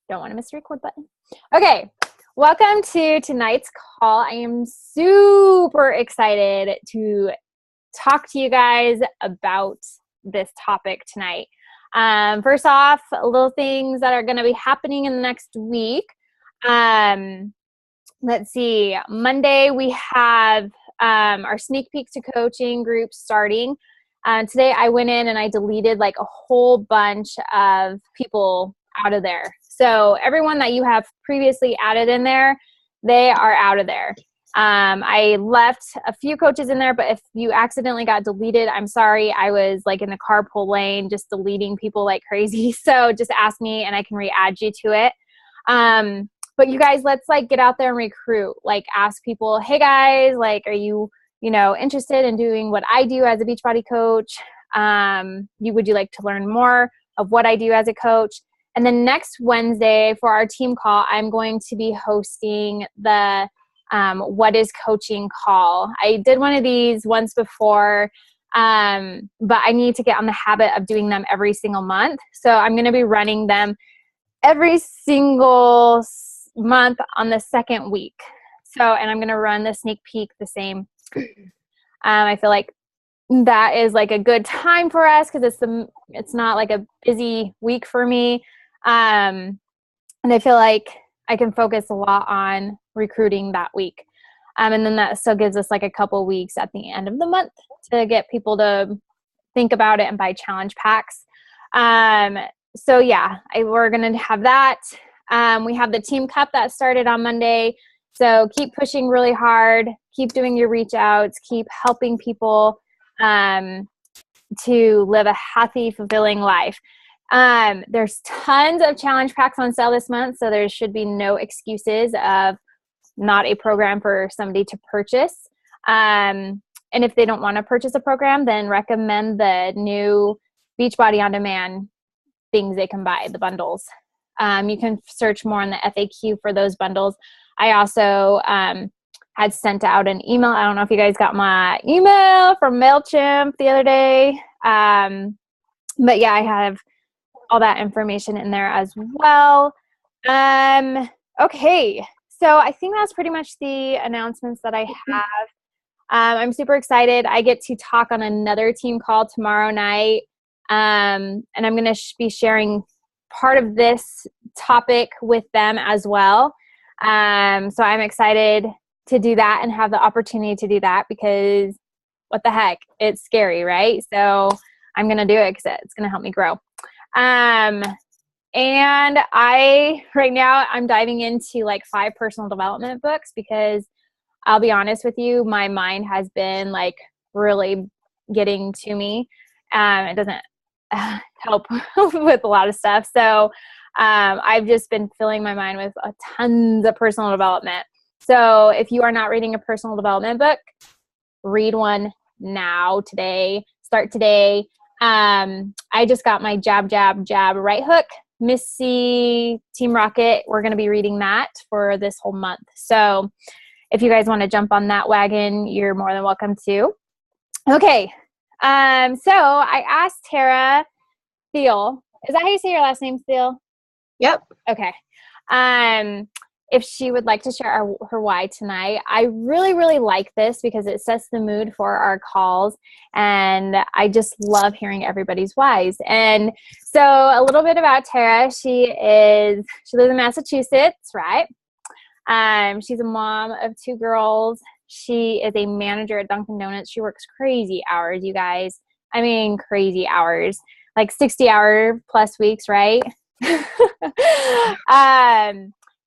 Don't want to miss the record button. Okay, welcome to tonight's call. I am super excited to talk to you guys about this topic tonight. First off, little things that are going to be happening in the next week. Let's see. Monday we have our sneak peek to coaching group starting. Today I went in and I deleted like a whole bunch of people out of there. So everyone that you have previously added in there, they are out of there. I left a few coaches in there, but if you accidentally got deleted, I'm sorry. I was like in the carpool lane, just deleting people like crazy. So just ask me and I can re-add you to it. But you guys, let's like get out there and recruit, like ask people, hey guys, like, are you interested in doing what I do as a Beachbody coach? Would you like to learn more of what I do as a coach? And then next Wednesday for our team call, I'm going to be hosting the What is Coaching call. I did one of these once before, but I need to get on the habit of doing them every single month. So I'm going to be running them every single month on the second week. And I'm going to run the sneak peek the same. I feel like that is like a good time for us because it's not like a busy week for me. And I feel like I can focus a lot on recruiting that week. And then that still gives us like a couple weeks at the end of the month to get people to think about it and buy challenge packs. We're going to have that. We have the team cup that started on Monday. So keep pushing really hard, keep doing your reach outs, keep helping people to live a happy, fulfilling life. There's tons of challenge packs on sale this month, so there should be no excuses of not a program for somebody to purchase. And if they don't want to purchase a program, then recommend the new Beachbody On Demand things they can buy, the bundles. You can search more on the FAQ for those bundles. I also had sent out an email. I don't know if you guys got my email from MailChimp the other day. But yeah, I have all that information in there as well. Okay, so I think that's pretty much the announcements that I have. I'm super excited. I get to talk on another team call tomorrow night. And I'm going to be sharing part of this topic with them as well. So I'm excited to do that and have the opportunity to do that because what the heck, it's scary, right? So I'm going to do it because it's going to help me grow. And right now I'm diving into like 5 personal development books because I'll be honest with you, my mind has been like really getting to me. It doesn't help with a lot of stuff. So I've just been filling my mind with tons of personal development. So if you are not reading a personal development book, read one now, today, start today. I just got my jab, right hook, Missy, Team Rocket. We're going to be reading that for this whole month. So if you guys want to jump on that wagon, you're more than welcome to. Okay. So I asked Tara Thiel, is that how you say your last name, Thiel? Yep. Okay. If she would like to share her why tonight. I really, really like this because it sets the mood for our calls. And I just love hearing everybody's whys. And so a little bit about Tara. She lives in Massachusetts, right? She's a mom of 2 girls. She is a manager at Dunkin' Donuts. She works crazy hours, you guys. I mean, crazy hours, like 60-hour plus weeks, right?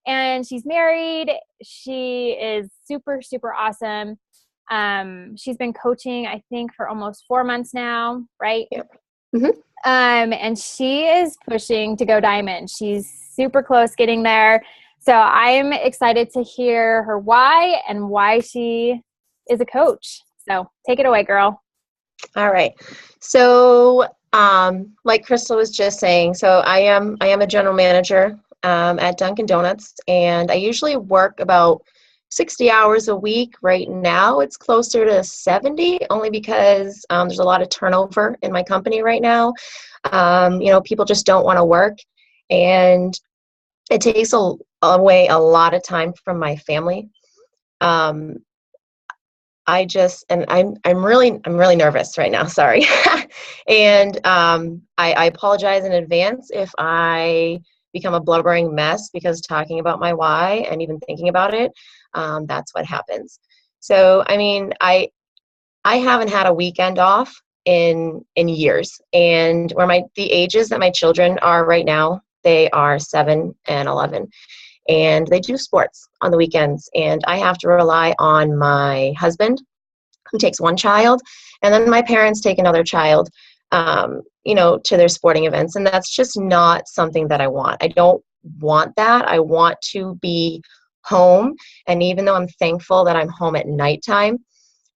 And she's married. She is super, super awesome. She's been coaching, I think, for almost 4 months now, right? Yep. Mm-hmm. And she is pushing to go diamond. She's super close getting there. So I'm excited to hear her why and why she is a coach. So take it away, girl. All right. So like Crystal was just saying, so I am a general manager at Dunkin' Donuts, and I usually work about 60 hours a week. Right now it's closer to 70, only because there's a lot of turnover in my company right now. People just don't want to work. And it takes away a lot of time from my family. Um, I'm really nervous right now. Sorry. And I apologize in advance if I become a blubbering mess, because talking about my why and even thinking about it, that's what happens. So, I mean, I haven't had a weekend off in years, and the ages that my children are right now, they are 7 and 11, and they do sports on the weekends, and I have to rely on my husband, who takes one child, and then my parents take another child, to their sporting events. And that's just not something that I want. I don't want that. I want to be home. And even though I'm thankful that I'm home at nighttime,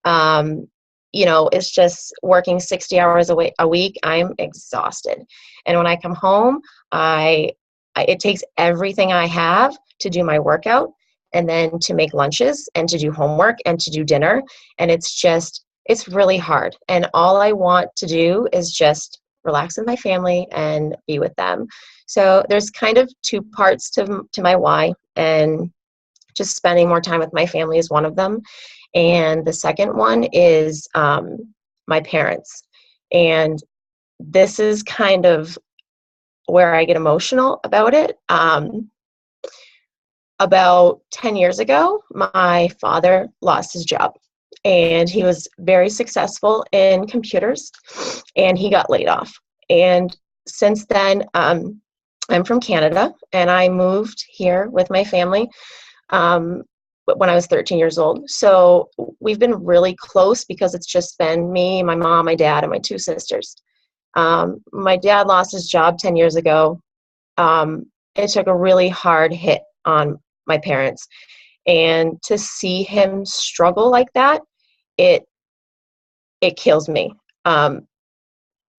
um, it's just working 60 hours a week. I'm exhausted. And when I come home, it takes everything I have to do my workout, and then to make lunches, and to do homework, and to do dinner. And it's really hard. And all I want to do is just relax with my family and be with them. So there's kind of two parts to my why, and just spending more time with my family is one of them. And the second one is my parents. And this is kind of where I get emotional about it. About 10 years ago, my father lost his job, and he was very successful in computers, and he got laid off. And since then, I'm from Canada, and I moved here with my family when I was 13 years old. So we've been really close, because it's just been me, my mom, my dad, and my two sisters. My dad lost his job 10 years ago. It took a really hard hit on my parents. And to see him struggle like that, it kills me. The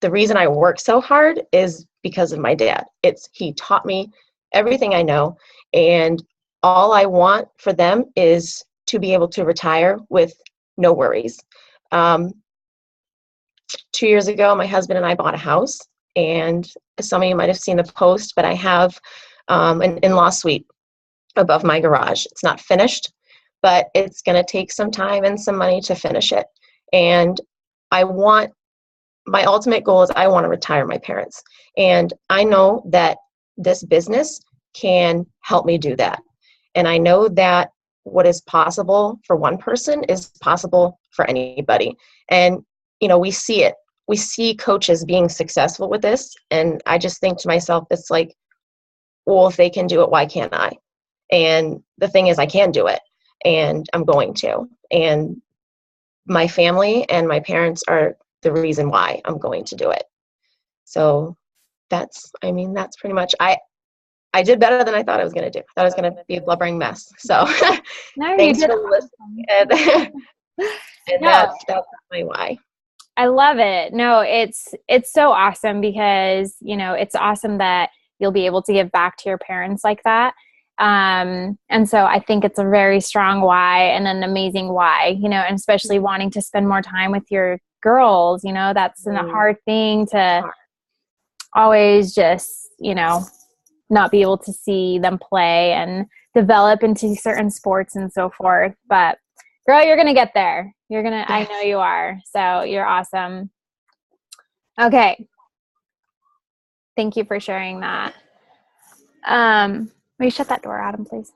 reason I work so hard is because of my dad. He taught me everything I know, and all I want for them is to be able to retire with no worries. 2 years ago, my husband and I bought a house, and some of you might have seen the post, but I have an in-law suite above my garage. It's not finished, but it's going to take some time and some money to finish it. And my ultimate goal is I want to retire my parents. And I know that this business can help me do that. And I know that what is possible for one person is possible for anybody. And, we see it. We see coaches being successful with this. And I just think to myself, it's like, well, if they can do it, why can't I? And the thing is, I can do it, and I'm going to. And my family and my parents are the reason why I'm going to do it. So that's pretty much, I did better than I thought I was going to do. I thought I was going to be a blubbering mess. So No, thanks for listening. And no, that's my why. I love it. No, it's so awesome, because, it's awesome that you'll be able to give back to your parents like that. And so I think it's a very strong why, and an amazing why, and especially wanting to spend more time with your girls, that's a hard thing to always just, not be able to see them play and develop into certain sports and so forth. But girl, you're going to get there. Yes. I know you are. So you're awesome. Okay. Thank you for sharing that. Will you shut that door, Adam, please?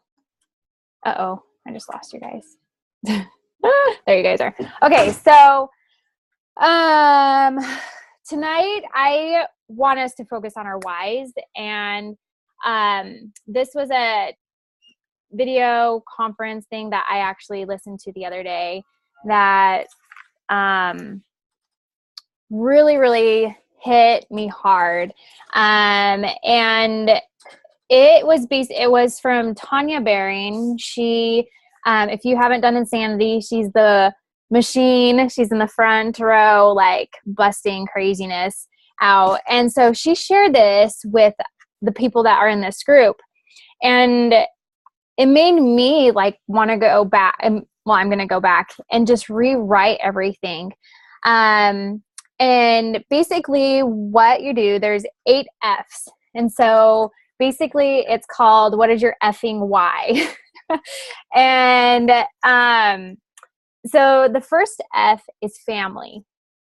Uh-oh, I just lost you guys. There you guys are. Okay, so tonight I want us to focus on our whys, and this was a video conference thing that I actually listened to the other day that really, really hit me hard. And it was from Tanya Baring. She, if you haven't done Insanity, she's the machine. She's in the front row, like busting craziness out. And so she shared this with the people that are in this group. And it made me like want to go back. And well, I'm going to go back and just rewrite everything. And basically what you do, there's 8 F's. And so basically it's called, what is your effing why? And so the first F is family.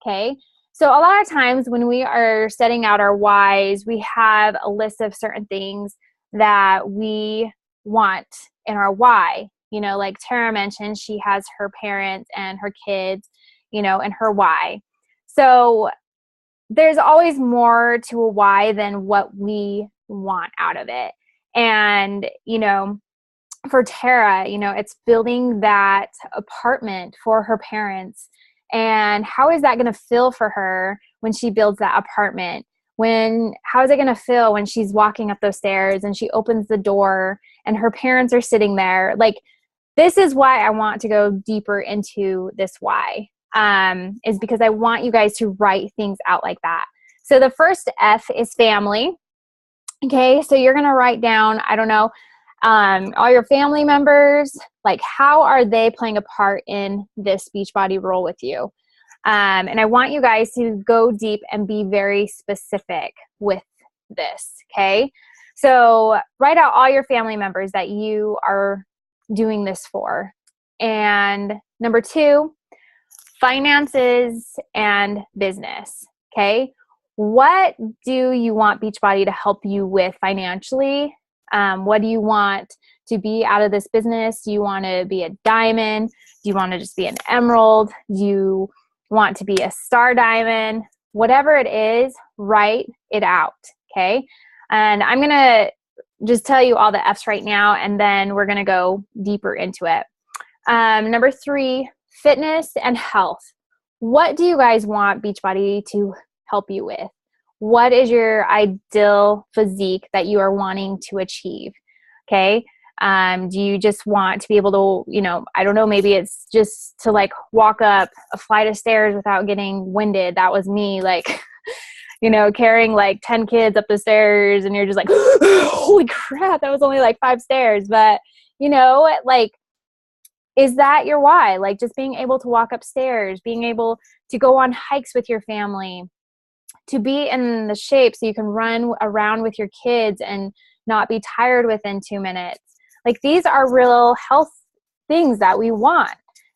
Okay. So a lot of times when we are setting out our whys, we have a list of certain things that we want in our why. You know, like Tara mentioned, she has her parents and her kids, you know, and her why. So there's always more to a why than what we want out of it. And, you know, for Tara, you know, it's building that apartment for her parents. And how is that going to feel for her when she builds that apartment? How is it going to feel when she's walking up those stairs and she opens the door and her parents are sitting there? Like, this is why I want to go deeper into this why, is because I want you guys to write things out like that. So the first F is family. Okay, so you're going to write down, I don't know, all your family members, like how are they playing a part in this Beachbody role with you? And I want you guys to go deep and be very specific with this, okay? So write out all your family members that you are doing this for. And number 2, finances and business, okay? What do you want Beachbody to help you with financially? What do you want to be out of this business? Do you want to be a diamond? Do you want to just be an emerald? Do you want to be a star diamond? Whatever it is, write it out, okay? And I'm going to just tell you all the F's right now, and then we're going to go deeper into it. Number 3, fitness and health. What do you guys want Beachbody to help you with? What is your ideal physique that you are wanting to achieve? Okay. Do you just want to be able to, you know, I don't know, maybe it's just to like walk up a flight of stairs without getting winded. That was me, like, you know, carrying like 10 kids up the stairs and you're just like, holy crap, that was only like 5 stairs. But, you know, like, is that your why? Like just being able to walk upstairs, being able to go on hikes with your family, to be in the shape so you can run around with your kids and not be tired within 2 minutes. Like these are real health things that we want.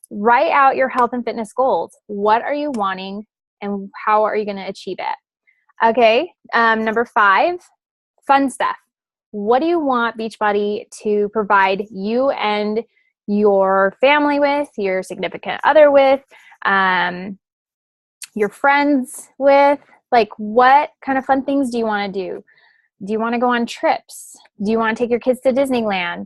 Write out your health and fitness goals. What are you wanting and how are you going to achieve it? Okay. Number 5, fun stuff. What do you want Beachbody to provide you and your family with, your significant other with, your friends with? Like, what kind of fun things do you want to do? Do you want to go on trips? Do you want to take your kids to Disneyland?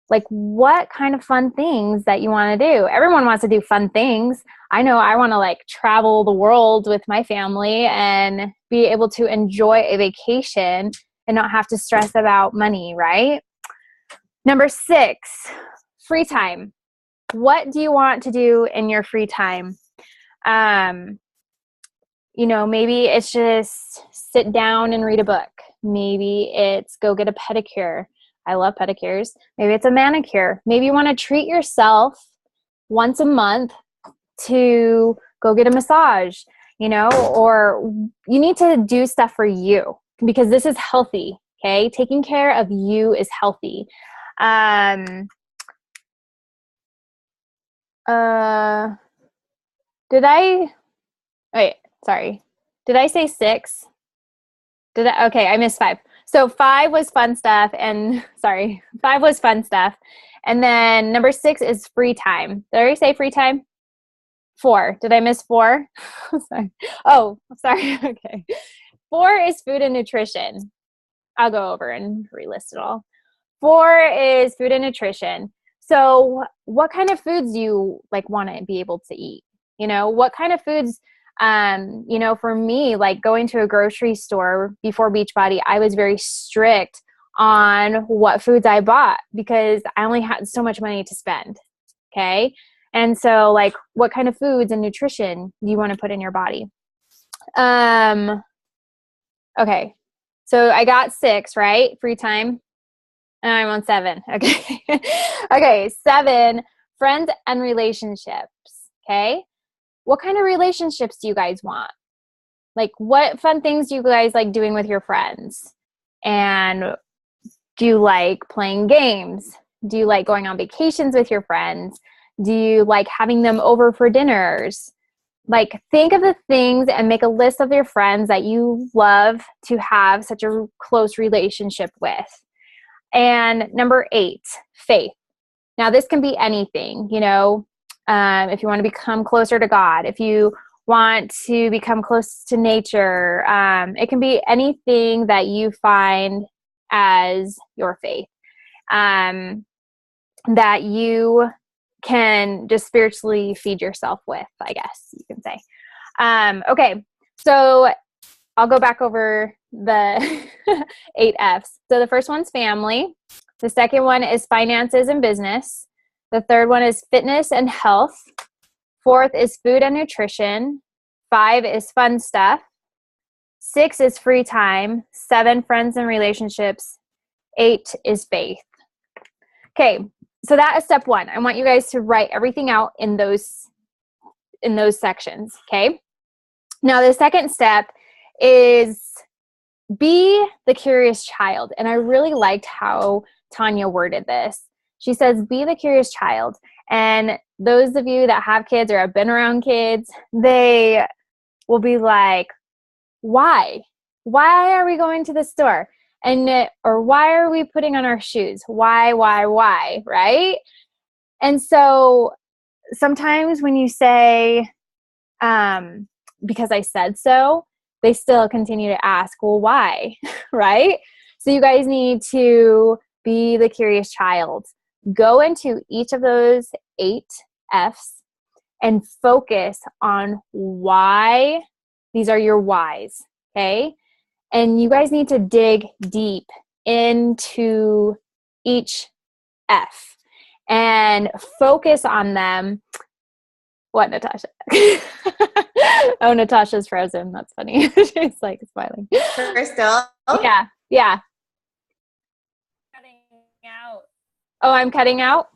Like, what kind of fun things that you want to do? Everyone wants to do fun things. I know I want to like travel the world with my family and be able to enjoy a vacation and not have to stress about money, right? Number 6, free time. What do you want to do in your free time? You know, maybe it's just sit down and read a book. Maybe it's go get a pedicure. I love pedicures. Maybe it's a manicure. Maybe you want to treat yourself once a month to go get a massage, you know, or you need to do stuff for you because this is healthy, okay? Taking care of you is healthy. Sorry. Did I say 6? Okay, I missed 5. So 5 was fun stuff and 5 was fun stuff. And then number 6 is free time. Did I already say free time? 4. Did I miss 4? Sorry. Oh, sorry. Okay. 4 is food and nutrition. I'll go over and relist it all. 4 is food and nutrition. So what kind of foods do you like want to be able to eat? You know, what kind of foods, you know, for me, like going to a grocery store before Beachbody, I was very strict on what foods I bought because I only had so much money to spend. Okay. And so like, what kind of foods and nutrition do you want to put in your body? Okay. So I got 6, right? Free time. And I'm on 7. Okay. Okay. 7, friends and relationships. Okay. What kind of relationships do you guys want? Like what fun things do you guys like doing with your friends? And Do you like playing games? Do you like going on vacations with your friends? Do you like having them over for dinners? Like, think of the things and make a list of your friends that you love to have such a close relationship with. And number 8, faith. Now, this can be anything, if you want to become closer to God, if you want to become close to nature, it can be anything that you find as your faith, that you can just spiritually feed yourself with, I guess you can say. Okay, so I'll go back over the 8 F's. So the first one's family. The second one is finances and business. The third one is fitness and health. 4th is food and nutrition. 5 is fun stuff. 6 is free time. 7, friends and relationships. 8 is faith. Okay, so that is step 1. I want you guys to write everything out in those sections, okay? Now, the second step is be the curious child. And I really liked how Tanya worded this. She says, be the curious child. And those of you that have kids or have been around kids, they will be like, why? Why are we going to the store? Or why are we putting on our shoes? Why, right? And so sometimes when you say, because I said so, they still continue to ask, well, why? Right? So you guys need to be the curious child. Go into each of those 8 F's and focus on why. These are your whys, okay? And you guys need to dig deep into each F and focus on them. What, Natasha? Oh, Natasha's frozen. That's funny. She's like smiling. Crystal? Yeah. Cutting out. Oh, I'm cutting out?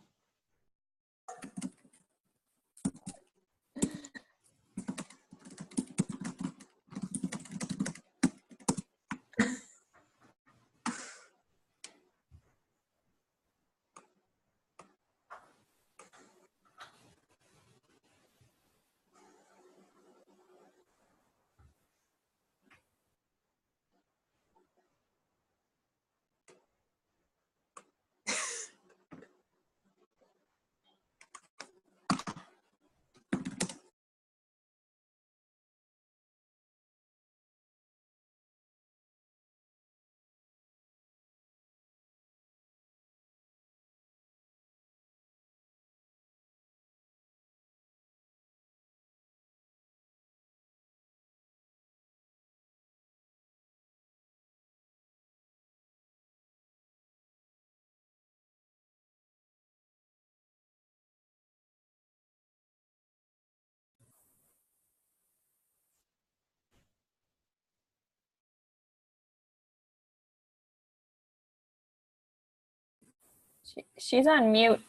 She's on mute.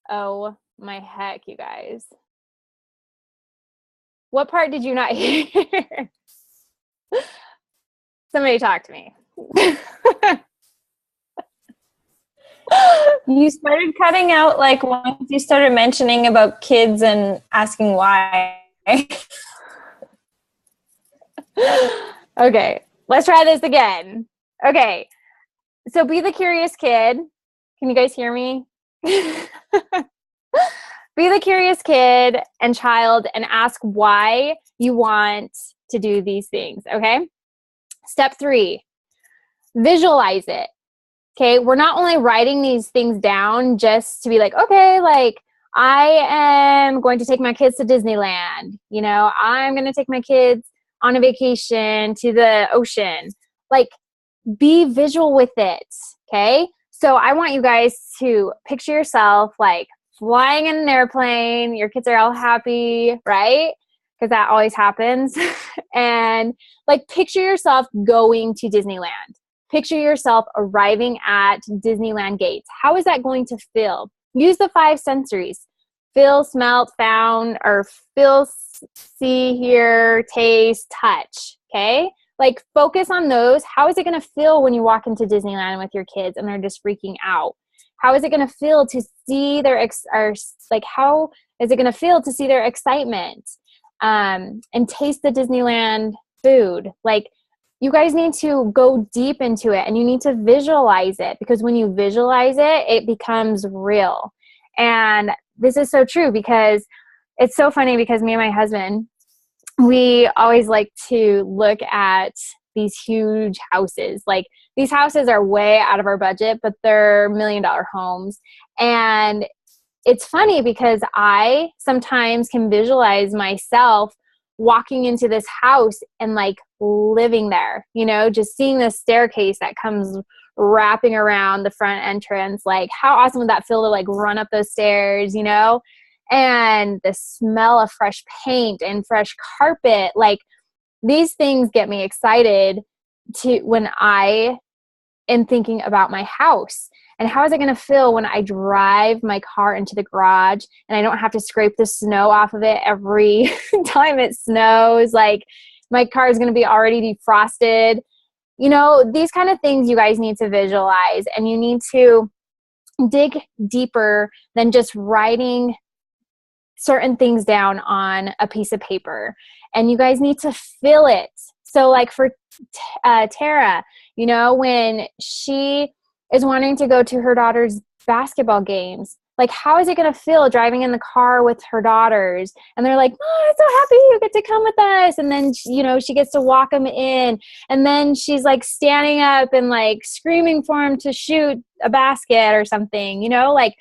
Oh my heck, you guys. What part did you not hear? Somebody talk to me. You started cutting out like once you started mentioning about kids and asking why. Okay, let's try this again. Okay, so be the curious kid. Can you guys hear me? Be the curious kid and child and ask why you want to do these things, okay? Step 3, visualize it. Okay, we're not only writing these things down just to be like, okay, like I am going to take my kids to Disneyland. I'm going to take my kids on a vacation to the ocean. Like, be visual with it, okay? So I want you guys to picture yourself like flying in an airplane. Your kids are all happy, right? Because that always happens. And like picture yourself going to Disneyland. Picture yourself arriving at Disneyland gates. How is that going to feel? Use the 5 sensories. feel, smell, found, or feel, see, hear, taste, touch. Okay. Like focus on those. How is it going to feel when you walk into Disneyland with your kids and they're just freaking out? How is it going to feel to see their, how is it going to feel to see their excitement? And taste the Disneyland food. Like, you guys need to go deep into it, and you need to visualize it, because when you visualize it, it becomes real. And this is so true, because it's so funny, because me and my husband, we always like to look at these huge houses. Like, these houses are way out of our budget, but they're $1 million homes. And it's funny because I sometimes can visualize myself walking into this house and like living there, you know, just seeing the staircase that comes wrapping around the front entrance. Like, how awesome would that feel to like run up those stairs, you know? And the smell of fresh paint and fresh carpet, like, these things get me excited to when I am thinking about my house. And how is it going to feel when I drive my car into the garage and I don't have to scrape the snow off of it every time it snows? Like, my car is going to be already defrosted. You know, these kind of things you guys need to visualize, and you need to dig deeper than just writing certain things down on a piece of paper. And you guys need to feel it. So like for Tara, you know, when she is wanting to go to her daughter's basketball games, like, how is it going to feel driving in the car with her daughters? And they're like, oh, I'm so happy you get to come with us. And then, you know, she gets to walk them in. And then she's like standing up and like screaming for him to shoot a basket or something, you know, like,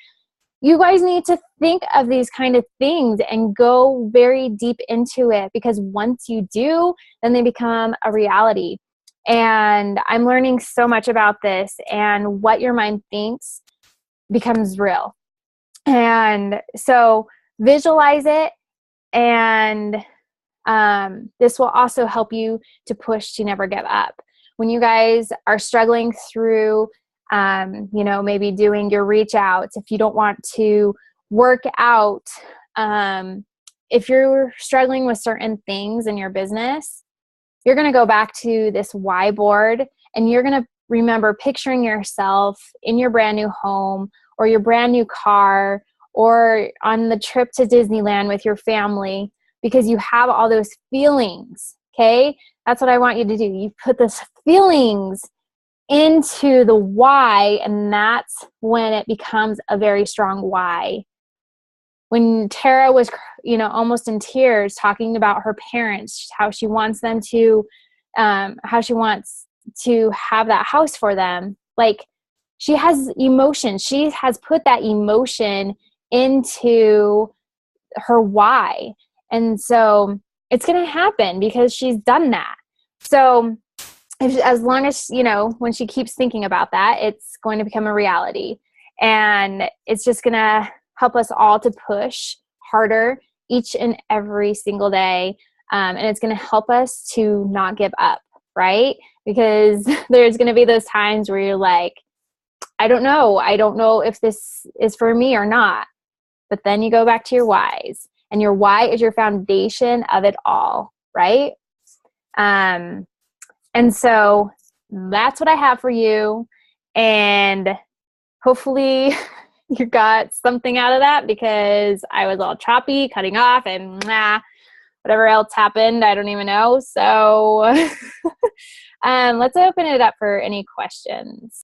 you guys need to think of these kind of things and go very deep into it, because once you do, then they become a reality. And I'm learning so much about this, and what your mind thinks becomes real. And so visualize it, and this will also help you to push to never give up. When you guys are struggling through, you know, maybe doing your reach outs, if you don't want to work out, if you're struggling with certain things in your business, you're going to go back to this why board, and you're going to remember picturing yourself in your brand new home or your brand new car or on the trip to Disneyland with your family, because you have all those feelings. Okay. That's what I want you to do. You put those feelings into the why, and that's when it becomes a very strong why. When Tara was, you know, almost in tears talking about her parents, how she wants them to, how she wants to have that house for them. Like, she has emotion. She has put that emotion into her why. And so it's going to happen because she's done that. So as long as, you know, when she keeps thinking about that, it's going to become a reality. And it's just going to help us all to push harder each and every single day. And it's going to help us to not give up, right? Because there's going to be those times where you're like, I don't know if this is for me or not. But then you go back to your whys, and your why is your foundation of it all, right? And so that's what I have for you. And hopefully you got something out of that, because I was all choppy, cutting off, and whatever else happened, I don't even know. So let's open it up for any questions.